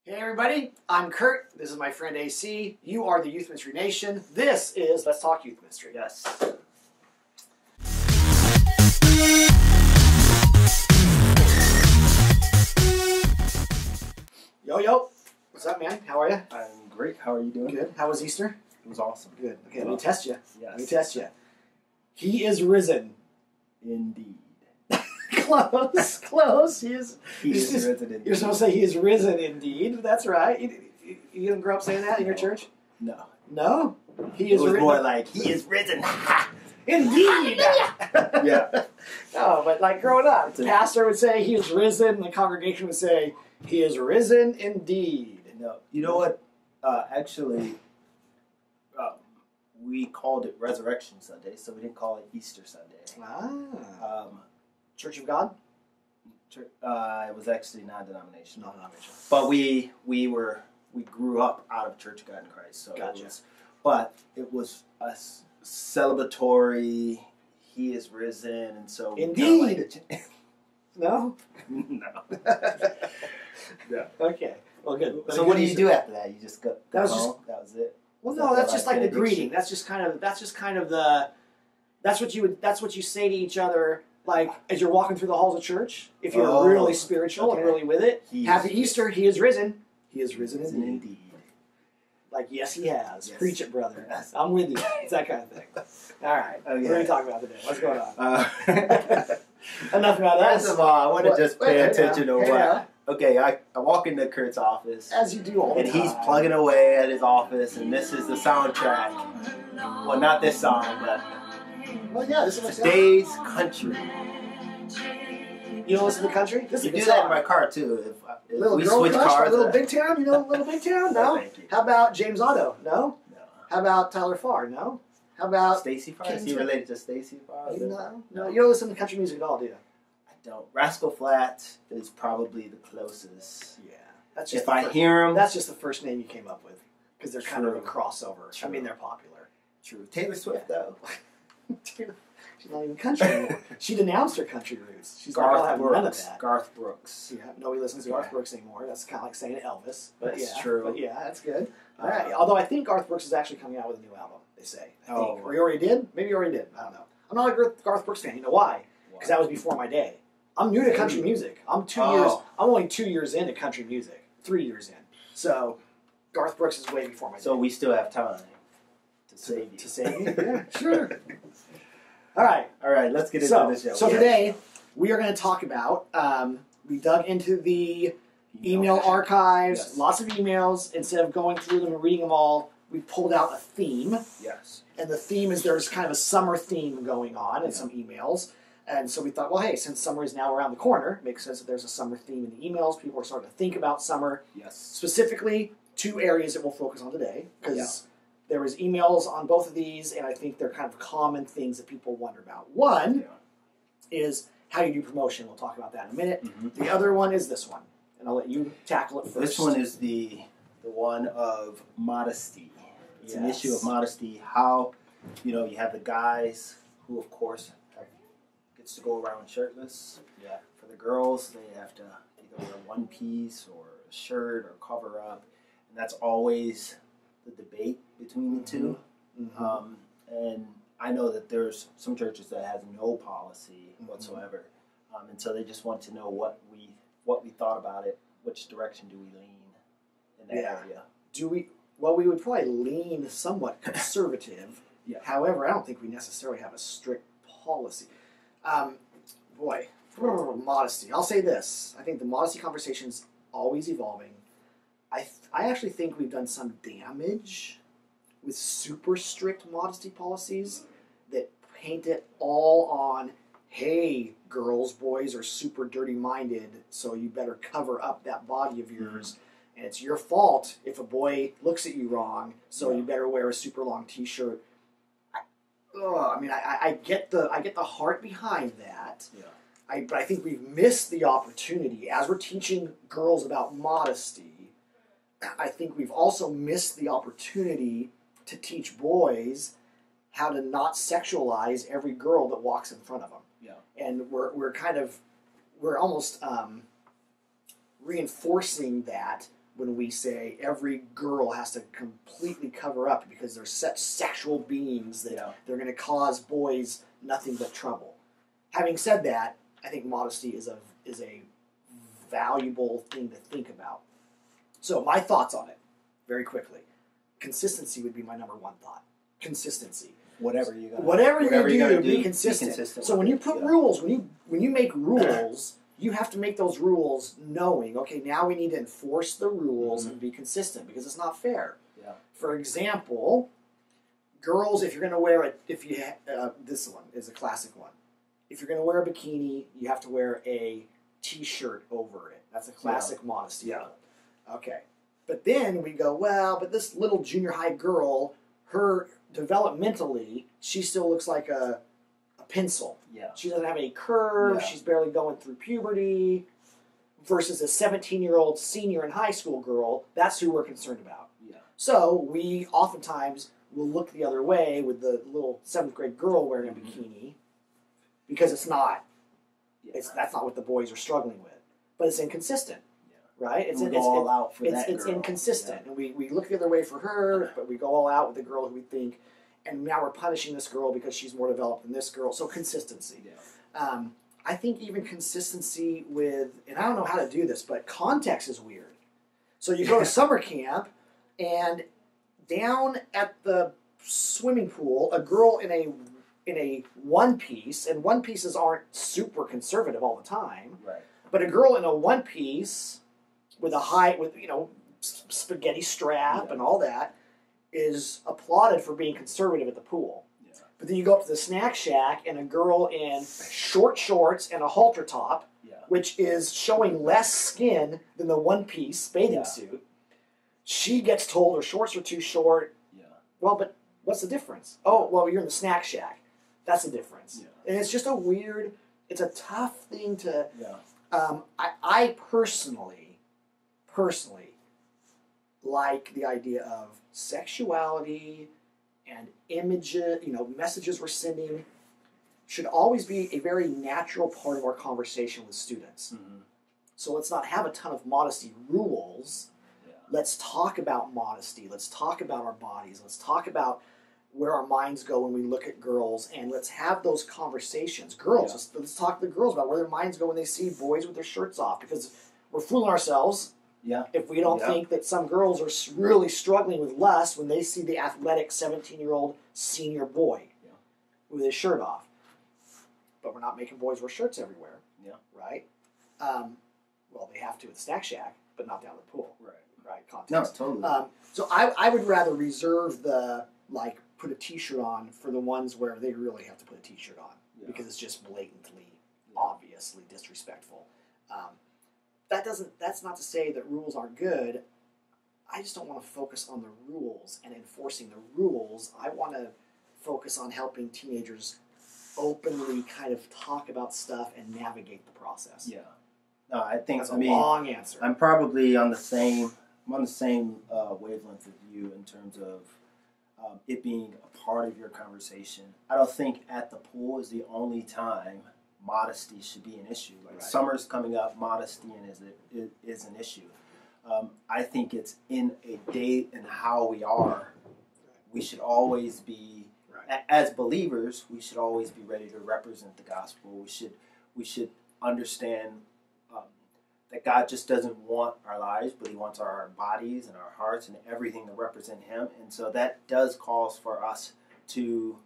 Hey everybody, I'm Kurt. This is my friend AC. You are the Youth Ministry Nation. This is Let's Talk Youth Ministry. Yes. Yo. What's up, man? How are you? I'm great. How are you doing? Good. How was Easter? It was awesome. Good. Okay, let me test you. Yes. Let me test you. He is risen. Indeed. Close. Close. He is risen indeed. You're supposed to say he is risen indeed. That's right. You didn't grow up saying that in your church? No. No? He is It was risen. more like, he is risen. Indeed! Yeah. No, but like growing up, the pastor would say he is risen, and the congregation would say he is risen indeed. No. You know what? Actually, we called it Resurrection Sunday, so we didn't call it Easter Sunday. Church of God? It was actually non-denominational. Non-denominational. But we grew up out of Church of God in Christ. So Gotcha. It was a celebratory, he is risen, and so Indeed. No? No. Yeah. Okay. Well, good. So what do you do after that? You just go That was home? That was it? Well, no, that's just like the greeting. That's just kind of the. That's what you say to each other, like as you're walking through the halls of church. If you're really spiritual and really with it, Happy Easter. He is risen. He is risen indeed. Like, yes, he has. Yes. Preach it, brother. Yes. I'm with you. It's that kind of thing. All right. What are we talking about today? What's going on? Enough about that. First of all, I want to just pay attention to what. Okay, I walk into Kurt's office. As you do all the time. And he's plugging away at his office, and this is the soundtrack. Well, not this song, but well, yeah, this is today's country. You don't listen to country? You do that in my car, too. If Little we Girl switch Crush cars. by Little Big Town? You know Little Big Town? No? Thank you. How about James Otto? No? No. How about Tyler Farr? No? How about Stacey Farr? Is he related to Stacey Farr? No. You don't listen to country music at all, do you? I don't. Rascal Flatts is probably the closest. Yeah. That's just if I hear him. That's just the first name you came up with. Because they're kind of a crossover. True. I mean, they're popular. True. Taylor Swift, though. She's not even country anymore. She denounced her country roots. She's like, I'll have none of that. Garth Brooks. Yeah, nobody listens to Garth Brooks anymore. That's kind of like saying Elvis. But that's true. But yeah, that's good. All right. Although I think Garth Brooks is actually coming out with a new album, they say. I think. Or he already did? Maybe he already did. I don't know. I'm not a Garth Brooks fan. You know why? Because that was before my day. I'm new to country music. I'm only 2 years into country music. 3 years in. So Garth Brooks is way before my day. So we still have time to save you. To save me? Yeah, sure. All right, let's get into the show. So today, we are going to talk about, we dug into the email archives, lots of emails. Instead of going through them and reading them all, we pulled out a theme. Yes. And the theme is there's kind of a summer theme going on in some emails. And so we thought, well, hey, since summer is now around the corner, it makes sense that there's a summer theme in the emails. People are starting to think about summer. Yes. Specifically, 2 areas that we'll focus on today. Because there was emails on both of these, and I think they're kind of common things that people wonder about. One is how you do promotion. We'll talk about that in a minute. Mm-hmm. The other one is this one, and I'll let you tackle it first. This one is the one of modesty. It's an issue of modesty. How, you have the guys who, of course, gets to go around shirtless. Yeah. For the girls, they have to either wear one piece or a shirt or cover up, and that's always the debate between the two. Mm-hmm. And I know that there's some churches that has no policy whatsoever, and so they just want to know what we thought about it. Which direction do we lean in that area? Well, we would probably lean somewhat conservative. However, I don't think we necessarily have a strict policy. Modesty. I'll say this. I think the modesty conversation is always evolving. I actually think we've done some damage with super strict modesty policies that paint it all on, hey, girls, boys are super dirty-minded, so you better cover up that body of yours. And it's your fault if a boy looks at you wrong, so you better wear a super long T-shirt. I get the heart behind that. Yeah. But I think we've missed the opportunity as we're teaching girls about modesty. I think we've also missed the opportunity to teach boys how to not sexualize every girl that walks in front of them. Yeah. And we're almost reinforcing that when we say every girl has to completely cover up because they're such sexual beings that they're going to cause boys nothing but trouble. Having said that, I think modesty is a valuable thing to think about. So my thoughts on it, very quickly. Consistency would be my number one thought. Consistency. Whatever you're gonna do, be consistent. So when you put rules, when you make rules, you have to make those rules knowing, okay, now we need to enforce the rules and be consistent because it's not fair. Yeah. For example, girls, if you're going to wear this one is a classic one. If you're going to wear a bikini, you have to wear a t-shirt over it. That's a classic modesty. Yeah. Okay. But then we go, well, but this little junior high girl, her developmentally, she still looks like a pencil. Yeah. She doesn't have any curve. Yeah. She's barely going through puberty. Versus a 17-year-old senior in high school girl, that's who we're concerned about. Yeah. So we oftentimes will look the other way with the little 7th grade girl wearing a bikini because it's not. That's not what the boys are struggling with. But it's inconsistent. Right? It's all out for that It's girl. inconsistent. Yeah. And we look the other way for her, but we go all out with the girl who we think, and now we're punishing this girl because she's more developed than this girl. So consistency. Yeah. I think even consistency with, and I don't know how to do this, but context is weird. So you go to summer camp, and down at the swimming pool, a girl in a one piece, and one pieces aren't super conservative all the time. Right. But a girl in a one piece with spaghetti strap and all that is applauded for being conservative at the pool. Yeah. But then you go up to the snack shack and a girl in short shorts and a halter top, which is showing less skin than the one piece bathing suit. She gets told her shorts are too short. Yeah. Well, but what's the difference? Oh, well, you're in the snack shack. That's the difference. Yeah. And it's just it's a tough thing to... Yeah. I personally like the idea of sexuality and images, messages we're sending should always be a very natural part of our conversation with students. Mm-hmm. So let's not have a ton of modesty rules. Yeah. Let's talk about modesty. Let's talk about our bodies. Let's talk about where our minds go when we look at girls, and let's have those conversations. Girls, let's talk to the girls about where their minds go when they see boys with their shirts off, because we're fooling ourselves if we don't think that some girls are really struggling with lust when they see the athletic 17-year-old senior boy with his shirt off. But we're not making boys wear shirts everywhere, right? Well, they have to at the snack shack, but not down the pool. Right, context. No, totally. So I would rather reserve the, put a t-shirt on for the ones where they really have to put a t-shirt on because it's just blatantly, obviously disrespectful. That's not to say that rules aren't good. I just don't want to focus on the rules and enforcing the rules. I want to focus on helping teenagers openly kind of talk about stuff and navigate the process. Yeah. No, I think that's a long answer. I'm probably on the same wavelength as you in terms of it being a part of your conversation. I don't think at the pool is the only time modesty should be an issue. Summer's coming up, modesty is an issue. I think it's in a day and how we are. We should always be, as believers, we should always be ready to represent the gospel. We should understand that God just doesn't want our lives, but He wants our bodies and our hearts and everything to represent Him. And so that does cause for us to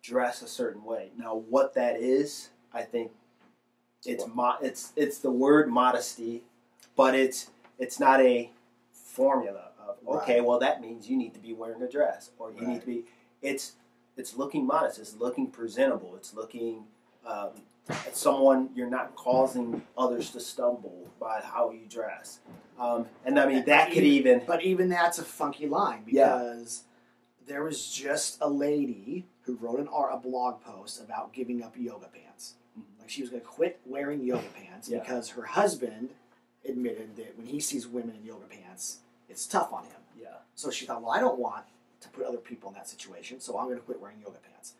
dress a certain way. Now, what that is, I think it's the word modesty, but it's not a formula of okay, well that means you need to be wearing a dress or you need to be. It's looking modest. It's looking presentable. It's looking. Someone, you're not causing others to stumble by how you dress. And I mean, that could even... But even that's a funky line because there was just a lady who wrote a blog post about giving up yoga pants. Mm-hmm. Like she was going to quit wearing yoga pants because her husband admitted that when he sees women in yoga pants, it's tough on him. Yeah. So she thought, well, I don't want to put other people in that situation, so I'm going to quit wearing yoga pants.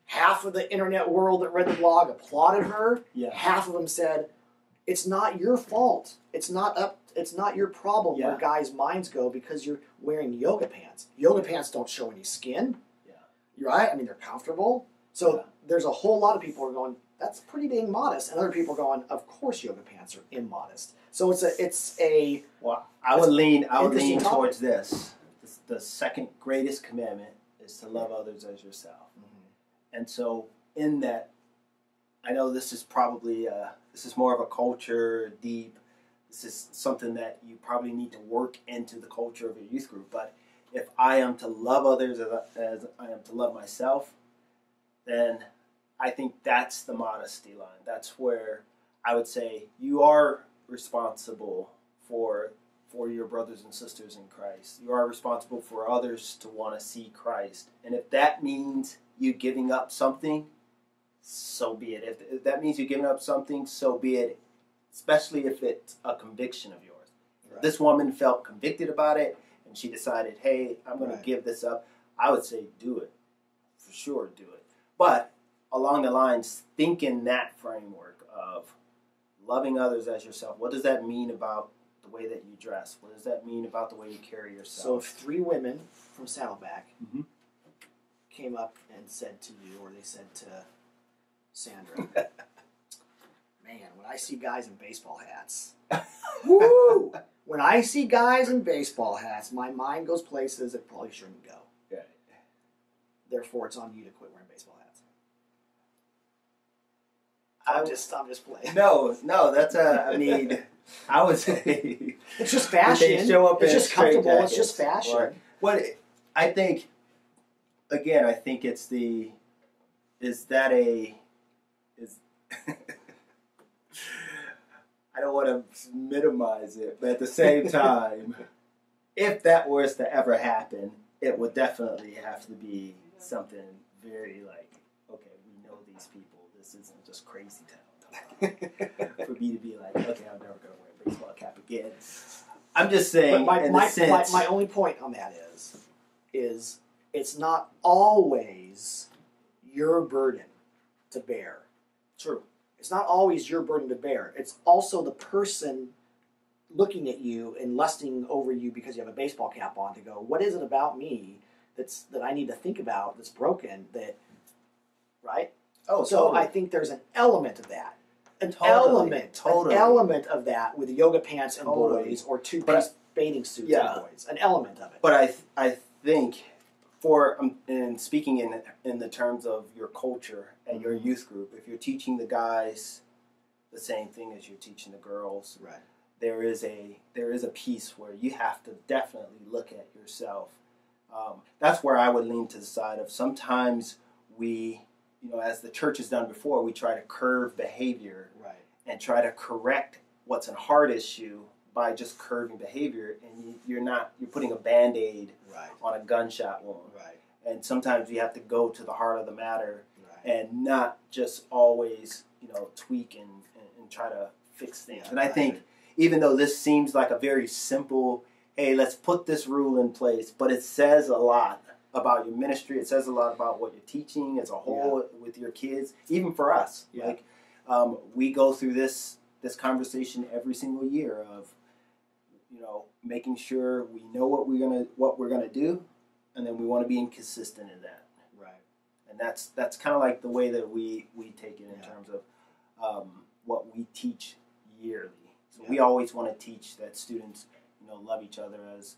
Half of the internet world that read the blog applauded her. Yeah. Half of them said, it's not your fault. It's not your problem Yeah. where guys' minds go because you're wearing yoga pants. Yoga pants don't show any skin. Yeah. You're right. I mean, they're comfortable. So Yeah. there's a whole lot of people who are going, that's pretty dang modest, and other people are going, of course yoga pants are immodest. So it's a Well, I would lean interesting topic. towards this. The second greatest commandment is to love others as yourself. Mm-hmm. And so in that, I know this is probably this is more of a culture deep. This is something that you probably need to work into the culture of your youth group. But if I am to love others as I am to love myself, then I think that's the modesty line. That's where I would say you are responsible for your brothers and sisters in Christ. You are responsible for others to want to see Christ. And if that means you giving up something, so be it. If that means you giving up something, so be it. Especially if it's a conviction of yours. Right. If this woman felt convicted about it and she decided, hey, I'm going to give this up, I would say do it. For sure, do it. But along the lines, think in that framework of loving others as yourself. What does that mean about the way that you dress? What does that mean about the way you carry yourself? So if 3 women from Saddleback Mm-hmm. came up and said to you, or they said to Sandra, man, when I see guys in baseball hats, woo! When I see guys in baseball hats, my mind goes places it probably shouldn't go. Right. Therefore, it's on you to quit wearing baseball hats. I'm just playing. No, that's I mean, I would say It's just fashion. They show up it's in just straight comfortable. It's jackets. just fashion. Or, what I think, again, I think it's I don't want to minimize it, but at the same time, if that was to ever happen, it would definitely have to be something very like, okay, we know these people. This isn't just crazy town. For me to be like, okay, I'm never going to wear a baseball cap again. I'm just saying, But in the sense, my only point on that is it's not always your burden to bear. true. It's not always your burden to bear. It's also the person looking at you and lusting over you because you have a baseball cap on to go, what is it about me that I need to think about that's broken? Right? Oh, So totally. I think there's an element of that. An Totally. element of that with yoga pants and Totally. boys or two-piece bathing suits Yeah. and boys. An element of it. But I think and speaking in the terms of your culture and your youth group, if you're teaching the guys the same thing as you're teaching the girls, Right. there is a piece where you have to definitely look at yourself. That's where I would lean to the side of sometimes we, as the church has done before, we try to curve behavior Right. and try to correct what's a hard issue by just curving behavior, and you're putting a Band-Aid Right. on a gunshot wound. Right. And sometimes you have to go to the heart of the matter Right. and not just always, tweak and try to fix things. Yeah, and I right. think even though this seems like a very simple, hey, let's put this rule in place, but it says a lot about your ministry. It says a lot about what you're teaching as a whole with your kids, even for us. Yeah. Like we go through this conversation every single year of, making sure we know what we're gonna do, and then we want to be inconsistent in that. Right. And that's kind of like the way that we take it in Yeah. terms of what we teach yearly. So Yeah. we always want to teach that students, love each other as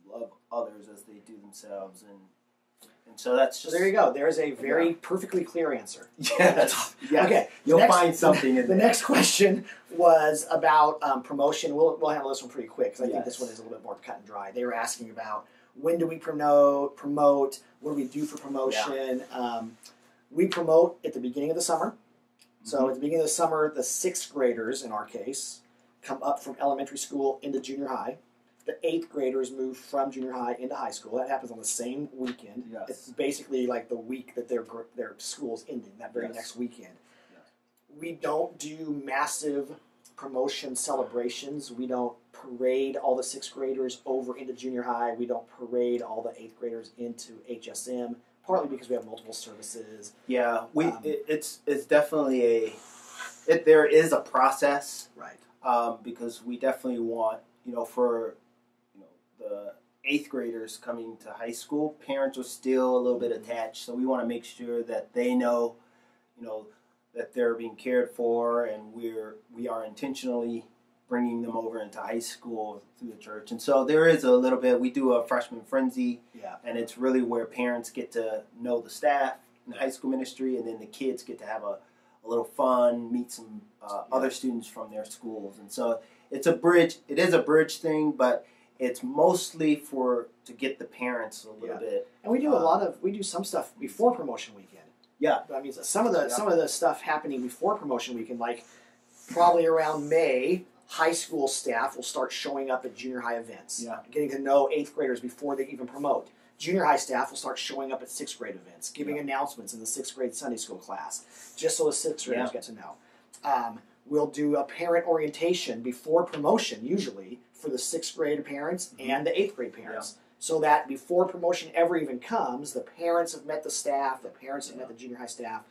love others as they do themselves, and so that's So just there you go. There's a very perfectly clear answer. yes. Okay. You'll next- find something in The there. next question was about promotion. We'll handle this one pretty quick because I think this Yes. one is a little bit more cut and dry. They were asking about when do we promote? What do we do for promotion? We promote at the beginning of the summer. So at the beginning of the summer, the 6th graders, in our case, come up from elementary school into junior high. The 8th graders move from junior high into high school. That happens on the same weekend. Yes. It's basically like the week that their school's ending, that very next weekend. Yes. We don't do massive promotion celebrations. We don't parade all the 6th graders over into junior high. We don't parade all the 8th graders into HSM, partly because we have multiple services. Yeah, Um, it's definitely there is a process, Right. because we definitely want, for the 8th graders coming to high school, parents are still a little bit attached, so we want to make sure that they know, that they're being cared for, and we are intentionally bringing them over into high school through the church. And so there is a little bit. We do a freshman frenzy, and it's really where parents get to know the staff in the high school ministry, and then the kids get to have a little fun, meet some other students from their schools. And so it's a bridge. It is a bridge thing, but it's mostly to get the parents a little bit. And we do we do some stuff before promotion weekend. Yeah. I mean, some of the stuff happening before promotion weekend, like probably around May, high school staff will start showing up at junior high events. Yeah. Getting to know 8th graders before they even promote. Junior high staff will start showing up at 6th grade events, giving announcements in the 6th grade Sunday school class, just so the 6th graders get to know. We'll do a parent orientation before promotion, usually, for the 6th grade parents and the 8th grade parents. So that before promotion ever even comes, the parents have met the staff, the parents have met the junior high staff.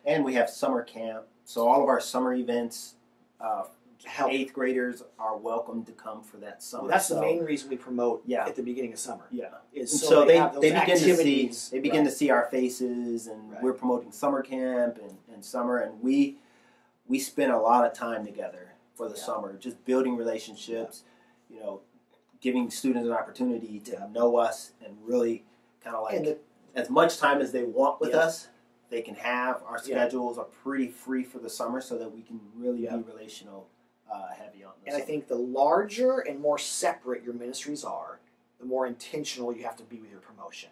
And we have summer camp. So all of our summer events, 8th graders are welcome to come for that summer. Well, that's the main reason we promote at the beginning of summer. Yeah. So they begin to see our faces, and we're promoting summer camp and summer, and we spend a lot of time together for the summer, just building relationships, giving students an opportunity to know us, and really kind of like as much time as they want with us, they can have. Our schedules are pretty free for the summer, so that we can really be relational heavy on this. And I think the larger and more separate your ministries are, the more intentional you have to be with your promotion.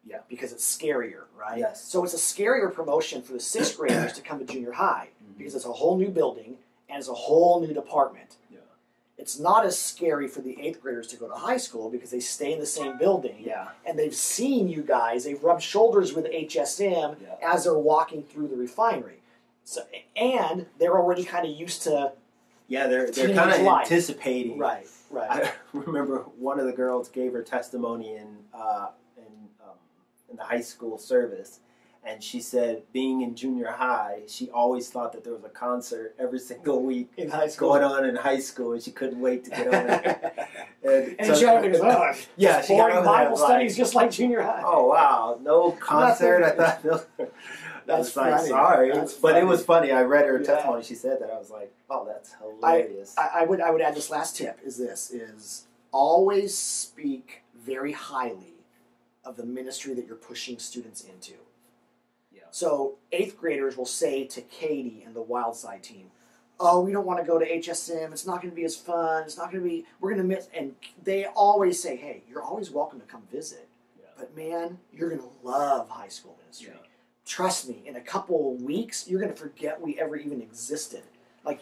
Yeah. Because it's scarier, right? Yes. So it's a scarier promotion for the 6th graders to come to junior high, because it's a whole new building and it's a whole new department. Yeah. It's not as scary for the 8th graders to go to high school because they stay in the same building. Yeah. And they've seen you guys, they've rubbed shoulders with HSM as they're walking through the refinery. So, and they're already kind of used to they're kind of anticipating. Right. I remember one of the girls gave her testimony in the high school service, and she said, being in junior high, she always thought that there was a concert every single week in high school going on in high school, and she couldn't wait to get over there. And so, she got over there. She got over Bible studies just like junior high. Oh wow, no concert! I thought no. That's like, funny. Sorry, that's but funny. It was funny. I read her testimony. She said that. I was like, oh, that's hilarious. I would add this last tip is always speak very highly of the ministry that you're pushing students into. Yeah. So 8th graders will say to Katie and the Wild Side team, oh, we don't want to go to HSM. It's not going to be as fun. It's not going to be, we're going to miss. And they always say, hey, you're always welcome to come visit. Yeah. But man, you're going to love high school ministry. Yeah. Trust me, in a couple of weeks, you're going to forget we ever even existed. Like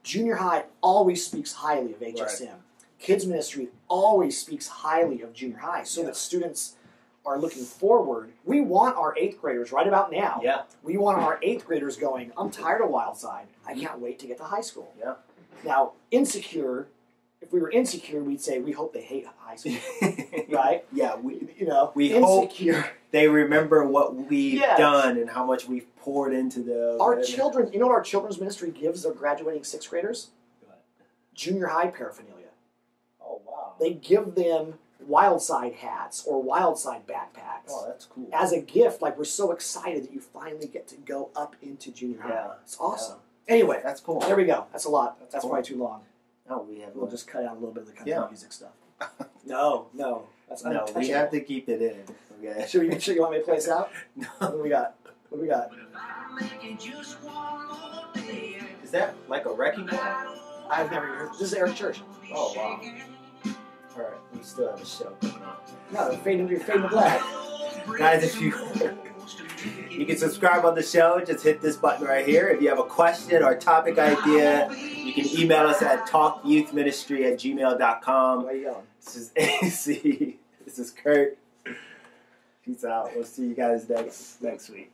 junior high always speaks highly of HSM. Right. Kids ministry always speaks highly of junior high, so that students are looking forward. We want our 8th graders right about now. Yeah. We want our 8th graders going, I'm tired of Wild Side. I can't wait to get to high school. Yeah. Now, insecure, if we were insecure, we'd say we hope they hate high school. Right? Yeah. We insecure. Hope they remember what we've done and how much we've poured into them. Our children, you know what our children's ministry gives their graduating 6th graders? What? Junior high paraphernalia. Oh, wow. They give them Wild Side hats or Wild Side backpacks. Oh, that's cool. As a gift, like we're so excited that you finally get to go up into junior high. Yeah. It's awesome. Yeah. Anyway, that's cool. There we go. That's a lot. That's cool. Probably too long. No, we'll just cut out a little bit of the country music stuff. No. That's untouchable. We have to keep it in. Okay. Sure, you want me to play us out? No. What do we got? Is that like a wrecking ball? I've never heard. This is Eric Church. Oh, wow. All right, we still have a show going on. No, you're fading to black. Guys, if you can subscribe on the show, just hit this button right here. If you have a question or a topic idea, you can email us at talkyouthministry@gmail.com. Where you going? This is AC. This is Kurt. Peace out. We'll see you guys next week.